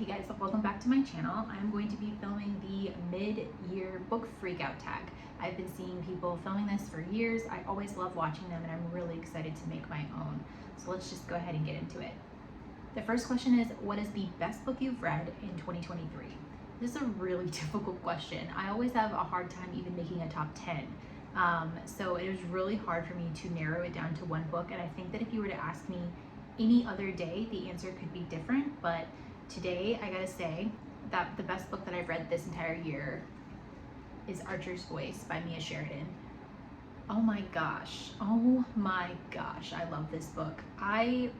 Hey guys, welcome back to my channel. I'm going to be filming the mid-year book freakout tag. I've been seeing people filming this for years. I always love watching them and I'm really excited to make my own. So let's just go ahead and get into it. The first question is, what is the best book you've read in 2023? This is a really difficult question. I always have a hard time even making a top 10. So it was really hard for me to narrow it down to one book, and I think that if you were to ask me any other day, the answer could be different, but today, I gotta say that the best book that I've read this entire year is Archer's Voice by Mia Sheridan. Oh my gosh, I love this book. I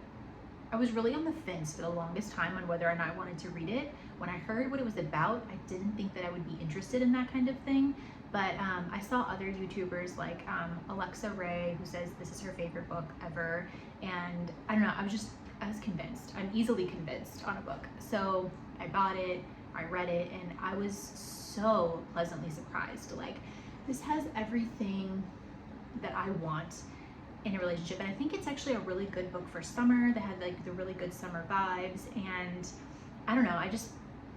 was really on the fence for the longest time on whether or not I wanted to read it. When I heard what it was about, I didn't think that I would be interested in that kind of thing, but I saw other YouTubers like Alexa Ray, who says this is her favorite book ever, and I don't know, I was convinced. I'm easily convinced on a book. So I bought it, I read it, and I was so pleasantly surprised. Like, this has everything that I want in a relationship. And I think it's actually a really good book for summer that had like the really good summer vibes. And I don't know,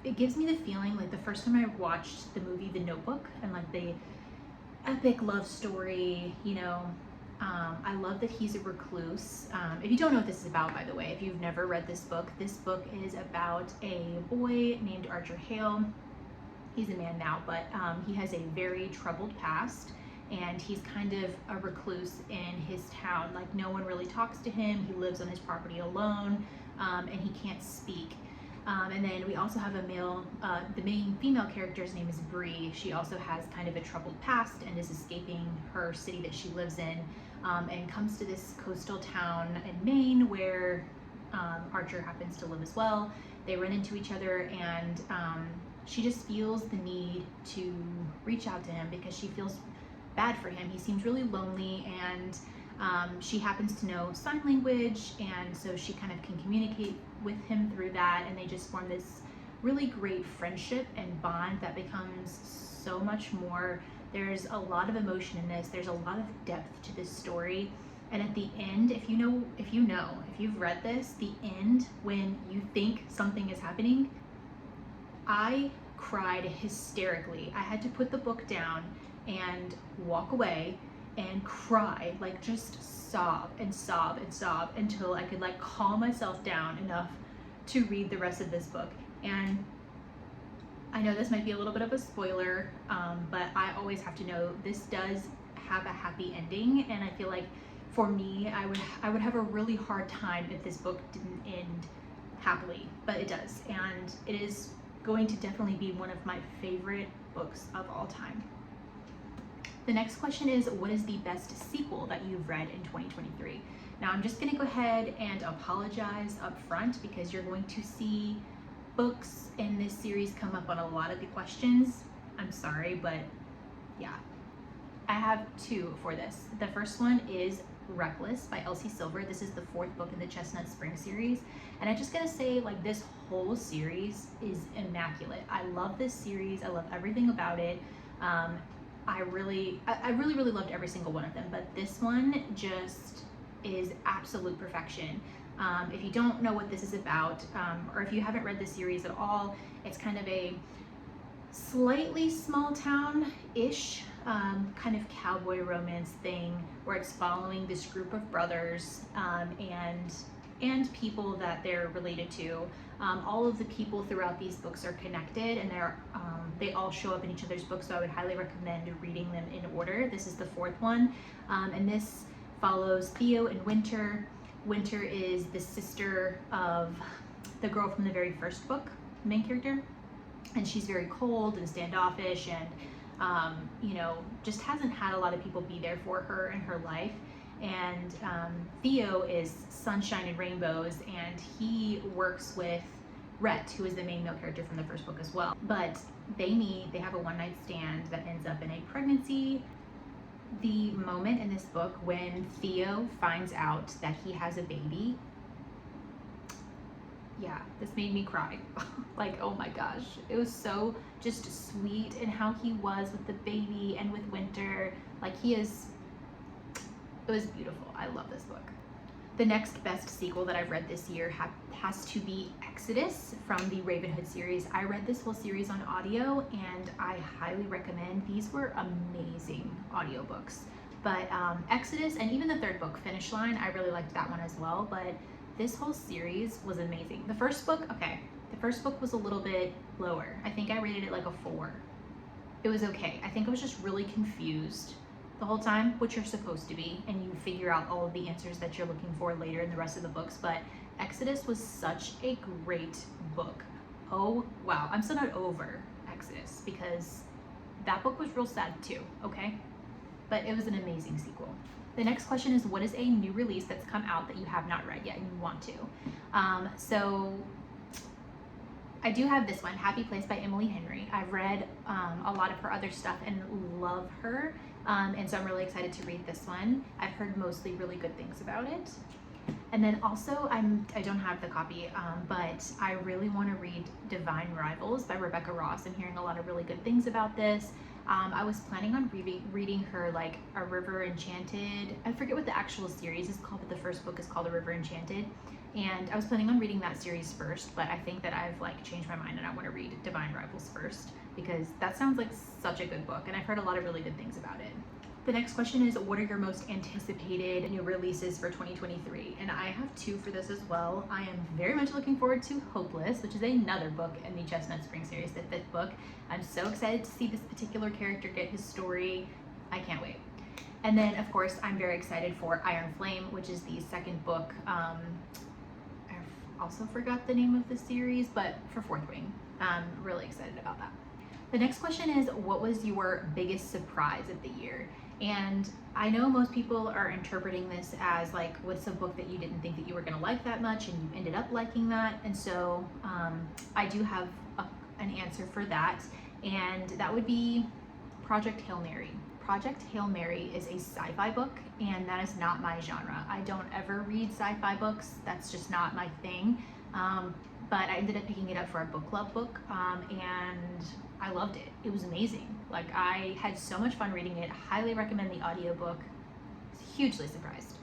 it gives me the feeling like the first time I watched the movie The Notebook and like the epic love story, you know, I love that he's a recluse. If you don't know what this is about, by the way, if you've never read this book is about a boy named Archer Hale. He's a man now, but he has a very troubled past, and he's kind of a recluse in his town. Like, no one really talks to him. He lives on his property alone, and he can't speak. And then we also have a male, the main female character's name is Bree. She also has kind of a troubled past and is escaping her city that she lives in, and comes to this coastal town in Maine where Archer happens to live as well. They run into each other, and she just feels the need to reach out to him because she feels bad for him. He seems really lonely, and she happens to know sign language, and so she kind of can communicate with him through that, and they just form this really great friendship and bond that becomes so much more. There's a lot of emotion in this. There's a lot of depth to this story. And at the end, if you've read this, the end, when you think something is happening, I cried hysterically. I had to put the book down and walk away and cry, like just sob and sob and sob until I could like calm myself down enough to read the rest of this book. And I know this might be a little bit of a spoiler, but I always have to know this does have a happy ending, and I feel like for me, I would have a really hard time if this book didn't end happily, but it does, and it is going to definitely be one of my favorite books of all time. The next question is, what is the best sequel that you've read in 2023? Now, I'm just gonna go ahead and apologize up front because you're going to see books in this series come up on a lot of the questions. I'm sorry, but yeah. I have two for this. The first one is Reckless by Elsie Silver. This is the fourth book in the Chestnut Spring series. And I'm just gonna say, like, this whole series is immaculate. I love this series. I love everything about it. I really loved every single one of them, but this one just is absolute perfection. If you don't know what this is about, or if you haven't read the series at all, it's kind of a slightly small town-ish kind of cowboy romance thing where it's following this group of brothers and people that they're related to. All of the people throughout these books are connected, and they all show up in each other's books, so I would highly recommend reading them in order. This is the fourth one, and this follows Theo and Winter. Winter is the sister of the girl from the very first book, the main character, and she's very cold and standoffish, and you know, just hasn't had a lot of people be there for her in her life. And Theo is sunshine and rainbows, and he works with Rhett, who is the main male character from the first book as well. But they meet, they have a one-night stand that ends up in a pregnancy. The moment in this book when Theo finds out that he has a baby, yeah, this made me cry. Like, oh my gosh, it was so just sweet in how he was with the baby and with Winter. Like, it was beautiful. I love this book. The next best sequel that I've read this year has to be Exodus from the Ravenhood series. I read this whole series on audio and I highly recommend. These were amazing audiobooks. But Exodus and even the third book, Finish Line, I really liked that one as well. But this whole series was amazing. The first book, okay, the first book was a little bit lower. I think I rated it like a 4. It was okay. I think I was just really confused the whole time, which you're supposed to be, and you figure out all of the answers that you're looking for later in the rest of the books. But Exodus was such a great book. Oh wow, I'm still not over Exodus because that book was real sad too, okay? But it was an amazing sequel. The next question is, what is a new release that's come out that you have not read yet and you want to? So I do have this one, Happy Place by Emily Henry. I've read a lot of her other stuff and love her. And so I'm really excited to read this one. I've heard mostly really good things about it. And then also, I don't have the copy, but I really want to read Divine Rivals by Rebecca Ross. I'm hearing a lot of really good things about this. I was planning on reading her like A River Enchanted. I forget what the actual series is called, but the first book is called A River Enchanted. And I was planning on reading that series first, but I think that I've like changed my mind and I want to read Divine Rivals first because that sounds like such a good book and I've heard a lot of really good things about it. The next question is, what are your most anticipated new releases for 2023? And I have 2 for this as well. I am very much looking forward to Hopeless, which is another book in the Chestnut Spring series, the 5th book. I'm so excited to see this particular character get his story. I can't wait. And then of course, I'm very excited for Iron Flame, which is the 2nd book. I also forgot the name of the series, but for Fourth Wing. I'm really excited about that. The next question is, what was your biggest surprise of the year? And I know most people are interpreting this as like, what's a book that you didn't think that you were going to like that much and you ended up liking that? And so I do have an answer for that, and that would be Project Hail Mary. Project Hail Mary is a sci-fi book, and that is not my genre. I don't ever read sci-fi books. That's just not my thing. But I ended up picking it up for a book club book, and I loved it. It was amazing. Like, I had so much fun reading it. Highly recommend the audiobook. Hugely surprised.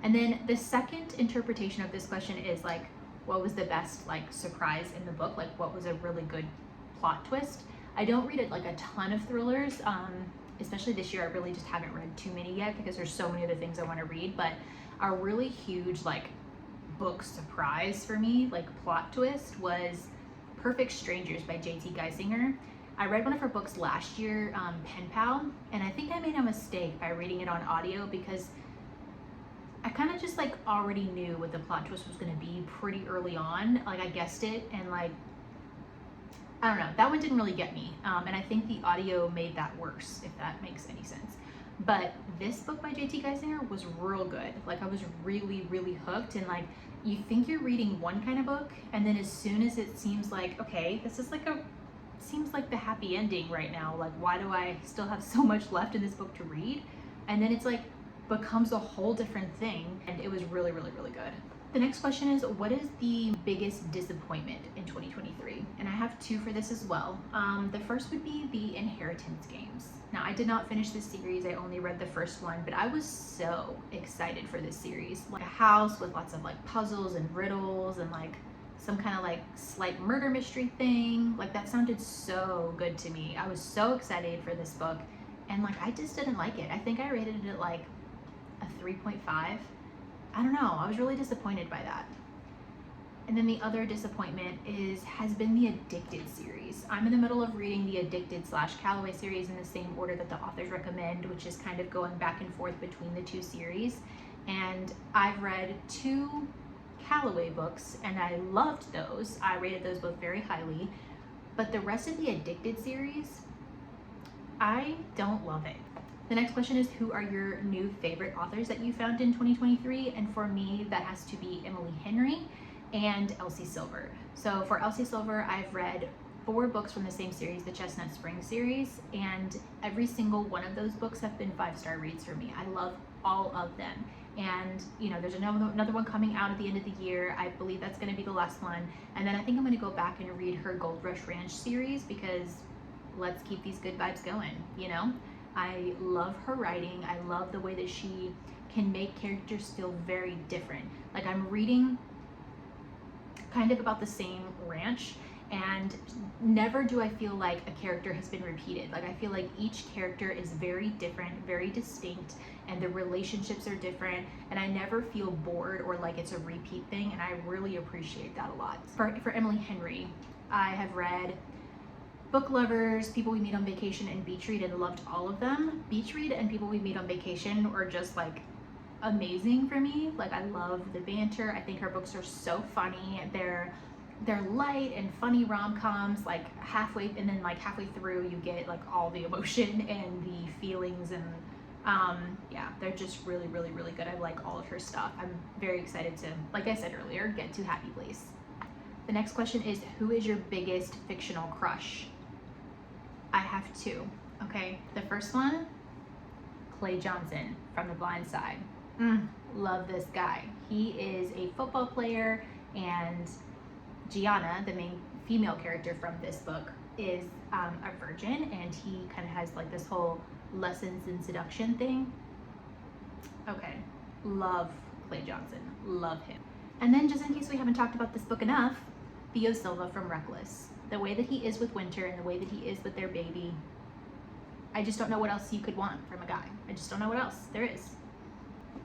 And then the second interpretation of this question is like, what was the best like surprise in the book? Like, what was a really good plot twist? I don't read it like a ton of thrillers. Especially this year, I really just haven't read too many yet because there's so many other things I want to read. But a really huge like book surprise for me, like plot twist, was Perfect Strangers by J.T. Geisinger. I read one of her books last year, Pen Pal, and I think I made a mistake by reading it on audio because I kind of just like already knew what the plot twist was going to be pretty early on. Like, I guessed it, and like, I don't know, that one didn't really get me. And I think the audio made that worse, if that makes any sense. But this book by J.T. Geisinger was real good. Like, I was really, really hooked, and like, you think you're reading one kind of book, and then as soon as it seems like, okay, this is like seems like the happy ending right now, like, why do I still have so much left in this book to read? And then it's like, becomes a whole different thing, and it was really, really, really good. The next question is, what is the biggest disappointment in 2023? And I have 2 for this as well. The first would be the Inheritance games. Now, I did not finish this series. I only read the first one, but I was so excited for this series. Like a house with lots of like puzzles and riddles and like some kind of like slight murder mystery thing. Like, that sounded so good to me. I was so excited for this book, and like, I just didn't like it. I think I rated it like a 3.5. I don't know, I was really disappointed by that. And then the other disappointment has been the Addicted series. I'm in the middle of reading the Addicted / Calloway series in the same order that the authors recommend, which is kind of going back and forth between the 2 series. And I've read 2 Calloway books, and I loved those. I rated those both very highly. But the rest of the Addicted series, I don't love it. The next question is, who are your new favorite authors that you found in 2023? And for me, that has to be Emily Henry and Elsie Silver. So for Elsie Silver, I've read 4 books from the same series, the Chestnut Spring series, and every single one of those books have been 5-star reads for me. I love all of them. And you know, there's another one coming out at the end of the year. I believe that's going to be the last one. And then I think I'm going to go back and read her Gold Rush Ranch series because let's keep these good vibes going, you know? I love her writing. I love the way that she can make characters feel very different. Like, I'm reading kind of about the same ranch, and never do I feel like a character has been repeated. Like I feel like each character is very different, very distinct, and the relationships are different, and I never feel bored or like it's a repeat thing, and I really appreciate that a lot. For Emily Henry, I have read Book Lovers, People We Meet on Vacation, and Beach Read, and loved all of them. Beach Read and People We Meet on Vacation are just like amazing for me. Like I love the banter. I think her books are so funny. They're light and funny rom-coms, like halfway through you get like all the emotion and the feelings, and yeah, they're just really good. I like all of her stuff. I'm very excited to, like I said earlier, get to Happy Place. The next question is, who is your biggest fictional crush? I have two. Okay, the first one, Clay Johnson from The Blind Side. Love this guy. He is a football player, and Gianna, the main female character from this book, is a virgin, and he kind of has like this whole lessons in seduction thing. Okay, love Clay Johnson, love him. And then, just in case we haven't talked about this book enough, Theo Silva from Reckless. The way that he is with Winter and the way that he is with their baby, I just don't know what else you could want from a guy. I just don't know what else there is.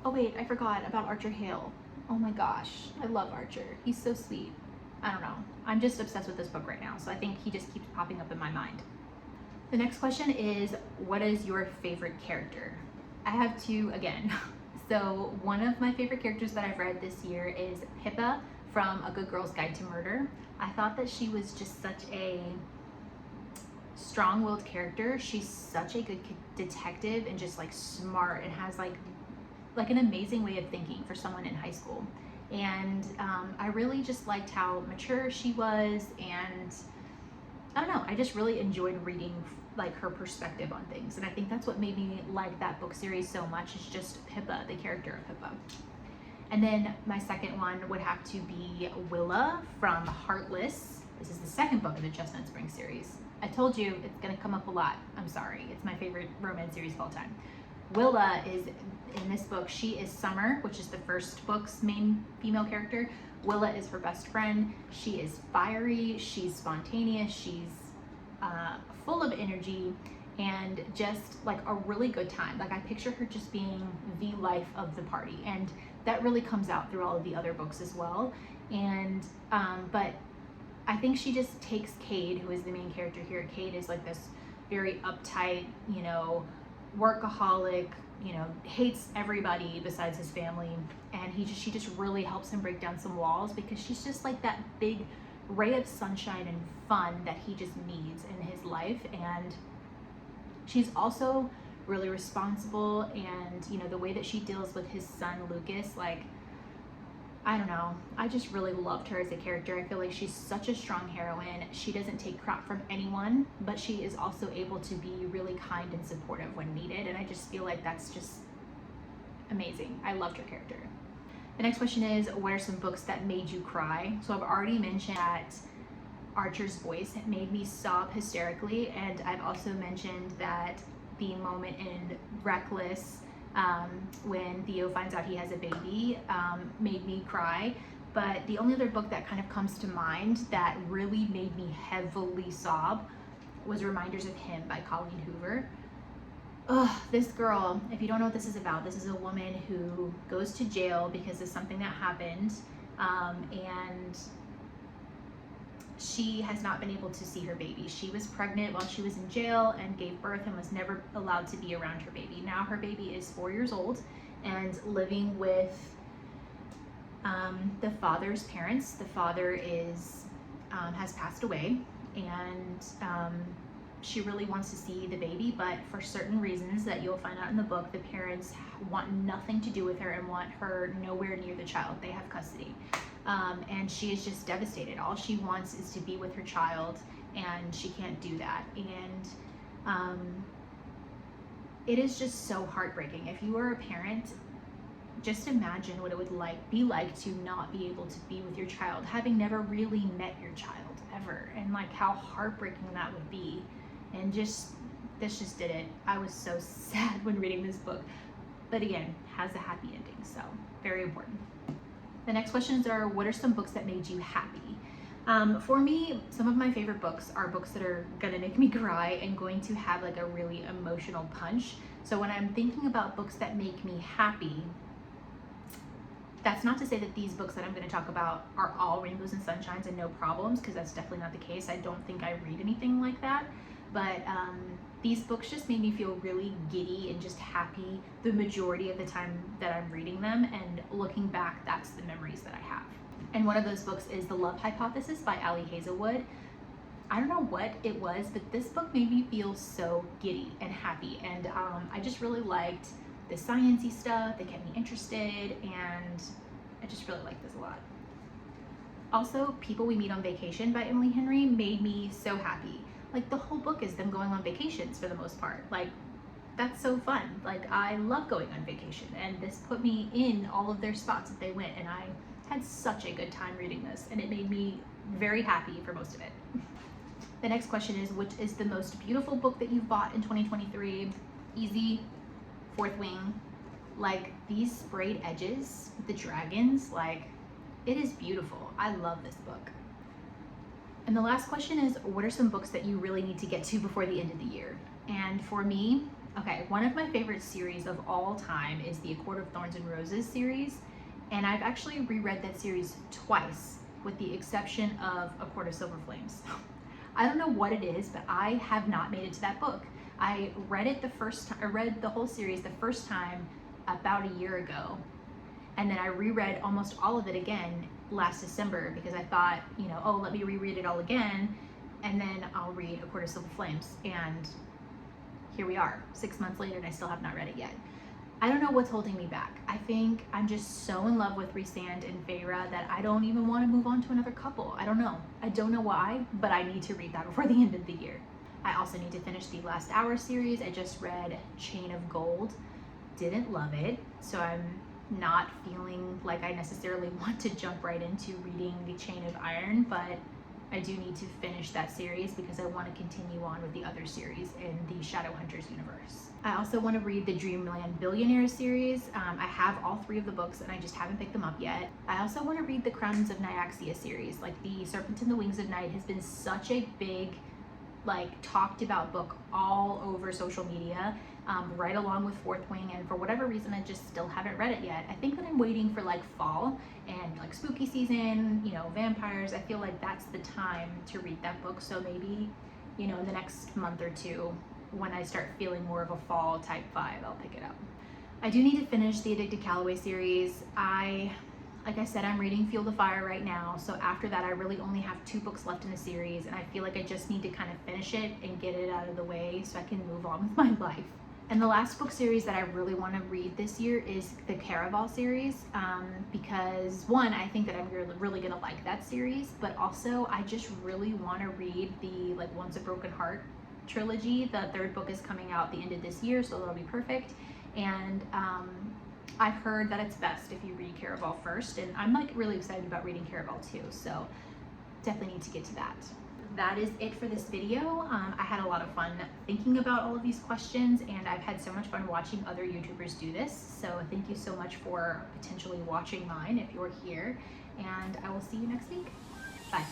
Oh wait, I forgot about Archer Hale. Oh my gosh, I love Archer. He's so sweet. I don't know. I'm just obsessed with this book right now, so I think he just keeps popping up in my mind. The next question is, what is your favorite character? I have two again. So one of my favorite characters that I've read this year is Pippa from A Good Girl's Guide to Murder. I thought that she was just such a strong-willed character. She's such a good detective and just like smart, and has like an amazing way of thinking for someone in high school. And I really just liked how mature she was, and I don't know, I just really enjoyed reading like her perspective on things, and I think that's what made me like that book series so much, is just Pippa, the character of Pippa. And then my second one would have to be Willa from Heartless. This is the second book of the Chestnut Spring series. I told you it's gonna come up a lot. I'm sorry, it's my favorite romance series of all time. Willa is, in this book, she is Summer, which is the first book's main female character. Willa is her best friend. She is fiery, she's spontaneous, she's full of energy, and just like a really good time. Like I picture her just being the life of the party, and that really comes out through all of the other books as well. And but I think she just takes Cade, who is the main character here. Cade is like this very uptight, you know, workaholic, you know, hates everybody besides his family, and she just really helps him break down some walls, because she's just like that big ray of sunshine and fun that he just needs in his life. And she's also really responsible, and you know, the way that she deals with his son Lucas, like, I don't know, I just really loved her as a character. I feel like she's such a strong heroine. She doesn't take crap from anyone, but she is also able to be really kind and supportive when needed, and I just feel like that's just amazing. I loved her character. The next question is, what are some books that made you cry? So I've already mentioned that Archer's voice made me sob hysterically, and I've also mentioned that the moment in Reckless, when Theo finds out he has a baby, made me cry. But the only other book that kind of comes to mind that really made me heavily sob was Reminders of Him by Colleen Hoover. Ugh, this girl, if you don't know what this is about, this is a woman who goes to jail because of something that happened, and she has not been able to see her baby. She was pregnant while she was in jail and gave birth and was never allowed to be around her baby. Now her baby is 4 years old and living with the father's parents. The father has passed away, and she really wants to see the baby, but for certain reasons that you'll find out in the book, the parents want nothing to do with her and want her nowhere near the child. They have custody. And she is just devastated. All she wants is to be with her child, and she can't do that. And it is just so heartbreaking. If you are a parent, just imagine what it would be like to not be able to be with your child, having never really met your child ever, and like how heartbreaking that would be. And this just did it. I was so sad when reading this book, but again, has a happy ending, so very important. The next questions are, what are some books that made you happy? For me, some of my favorite books are books that are gonna make me cry and going to have like a really emotional punch. So when I'm thinking about books that make me happy, that's not to say that these books that I'm going to talk about are all rainbows and sunshines and no problems, because that's definitely not the case. I don't think I read anything like that. But these books just made me feel really giddy and just happy the majority of the time that I'm reading them. And looking back, that's the memories that I have. And one of those books is The Love Hypothesis by Ali Hazelwood. I don't know what it was, but this book made me feel so giddy and happy. And I just really liked the sciencey stuff that kept me interested, and I just really like this a lot. Also, People We Meet on Vacation by Emily Henry made me so happy. Like, the whole book is them going on vacations for the most part. Like, that's so fun. Like, I love going on vacation, and this put me in all of their spots that they went, and I had such a good time reading this, and it made me very happy for most of it. The next question is, which is the most beautiful book that you've bought in 2023? Easy. Fourth Wing. Like, these sprayed edges with the dragons, like, it is beautiful. I love this book. And the last question is, what are some books that you really need to get to before the end of the year? And for me, okay, one of my favorite series of all time is the A Court of Thorns and Roses series, and I've actually reread that series twice, with the exception of A Court of Silver Flames. I don't know what it is, but I have not made it to that book. I read it I read the whole series the first time about a year ago, and then I reread almost all of it again last December because I thought, you know, oh, let me reread it all again, and then I'll read A Court of Silver Flames. And here we are, 6 months later, and I still have not read it yet. I don't know what's holding me back. I think I'm just so in love with Rhysand and Feyre that I don't even want to move on to another couple. I don't know. I don't know why, but I need to read that before the end of the year. I also need to finish the Last Hour series. I just read Chain of Gold. Didn't love it, so I'm not feeling like I necessarily want to jump right into reading the Chain of Iron, but I do need to finish that series because I want to continue on with the other series in the Shadowhunters universe. I also want to read the Dreamland Billionaires series. I have all 3 of the books and I just haven't picked them up yet. I also want to read the Crowns of Nyaxia series. Like, the Serpent and the Wings of Night has been such a big, like, talked about book all over social media, right along with Fourth Wing, and for whatever reason I just still haven't read it yet. I think that I'm waiting for like fall and like spooky season, you know, vampires. I feel like that's the time to read that book, so maybe, you know, in the next month or two, when I start feeling more of a fall type vibe, I'll pick it up. I do need to finish the Addicted Callaway series. Like I said, I'm reading Fuel the Fire right now, so after that I really only have 2 books left in the series, and I feel like I just need to kind of finish it and get it out of the way so I can move on with my life. And the last book series that I really want to read this year is the Caraval series, because one, I think that I'm really going to like that series, but also I just really want to read the like Once a Broken Heart trilogy. The 3rd book is coming out the end of this year, so that'll be perfect. And I've heard that it's best if you read Caraval first, and I'm like really excited about reading Caraval too, so definitely need to get to that. That is it for this video. I had a lot of fun thinking about all of these questions, and I've had so much fun watching other YouTubers do this, so thank you so much for potentially watching mine if you're here, and I will see you next week. Bye.